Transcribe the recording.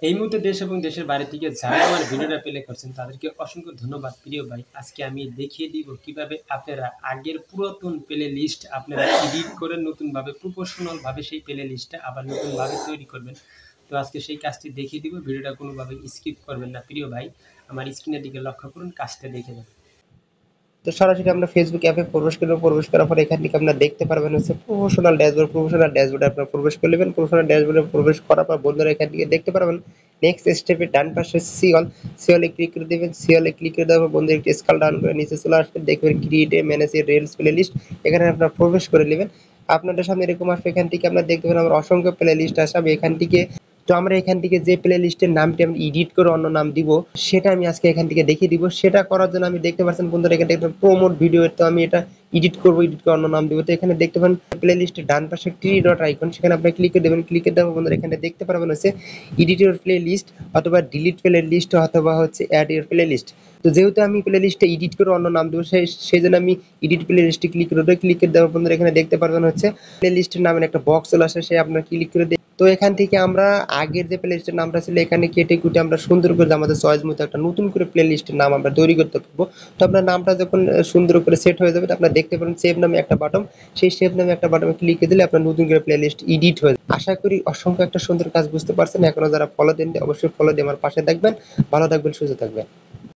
এই মুহূর্তে দেশ এবং দেশের বাইরে থেকে যারা আমার ভিডিওটা প্লে করছেন তাদেরকে অসংখ্য ধন্যবাদ প্রিয় ভাই। আজকে আমি দেখিয়ে দিব কিভাবে আপনারা আগের পুরাতন প্লে লিস্ট আপনারা এডিট করে নতুনভাবে প্রফেশনাল ভাবে সেই প্লে লিস্টটা আবার নতুনভাবে তৈরি করবেন। তো আজকে সেই কাজটি দেখিয়ে দিব, ভিডিওটা কোনোভাবে স্কিপ করবেন না প্রিয় ভাই। আমার স্ক্রিনের দিকে লক্ষ্য করুন, কাজটা দেখে যান। তো সরাসরি আমরা ফেসবুক অ্যাপে প্রবেশ করব। প্রবেশ করার পরে এখান থেকে আপনারা দেখতে পারবেন হচ্ছে প্রফেশনাল ড্যাশবোর্ড। প্রফেশনাল ড্যাশবোর্ডে আপনারা প্রবেশ করে নেবেন। প্রফেশনাল ড্যাশবোর্ডে প্রবেশ করার পর বন্ধুরা এখান থেকে দেখতে পারবেন নেক্সট স্টেপে ডান পাশে সি অল এ ক্লিক করে দেবেন। সি অল এ ক্লিক করে দেওয়ার পর বন্ধুরা একটু স্ক্রল ডাউন করে নিচে চলে আসবেন, দেখবেন create a manage A reels playlist. এখানে আপনারা প্রবেশ করে নেবেন। আপনাদের সামনে এরকম আসবে, এখান থেকে আপনারা দেখতে পাবেন আমার অসংখ্য প্লেলিস্ট আসবে। আমি এখান থেকে তো আমরা এখান থেকে যে প্লে লিস্টের নামটি আমি এডিট করে অন্য নাম দিব সেটা আমি আজকে এখান থেকে দেখিয়ে দিব। সেটা করার জন্য আমি দেখতে পাচ্ছেন বন্ধুরা এখানে একটা প্রমোট ভিডিও, তো আমি এটা এডিট করব, এডিট করে অন্য নাম দিব। তো এখানে দেখতে পাবেন প্লে লিস্টের ডান পাশে থ্রি ডট আইকন, সেখানে আপনি ক্লিক করে দেবেন। ক্লিক করে দেওয়ার বন্ধুরা এখানে দেখতে পারবেন হচ্ছে এডিট ইউর প্লে লিস্ট অথবা ডিলিট প্লে লিস্ট অথবা হচ্ছে অ্যাড ইউর প্লে লিস্ট। তো যেহেতু আমি প্লে লিস্টটা এডিট করে অন্য নাম দেবো সেই জন্য আমি এডিট প্লে লিস্টে ক্লিক করে দেবো। ক্লিক করে দেওয়ার বন্ধুরা এখানে দেখতে পারবেন হচ্ছে প্লে লিস্টের নামের একটা বক্স চলে আসে, সে আপনার ক্লিক করে। তো এখান থেকে আমরা আগের যে প্লে লিস্টের নামটা ছিল এখানে কেটে কুটে আমরা সুন্দর করে আমাদের চয়েস মতো একটা নতুন করে প্লে লিস্টের নাম আমরা তৈরি করতে পারবো। তো আপনার নামটা যখন সুন্দর করে সেট হয়ে যাবে আপনারা দেখতে পারেন সেভ নামে একটা বাটন, সেই সেভ নামে একটা বাটনে ক্লিক করে দিলে আপনার নতুন করে প্লে লিস্ট এডিট হয়ে যাবে। আশা করি অসংখ্য একটা সুন্দর কাজ বুঝতে পারছেন। এখনো যারা ফলো দেন অবশ্যই ফলো দিয়ে আমার পাশে থাকবেন। ভালো থাকবেন, সুস্থ থাকবেন।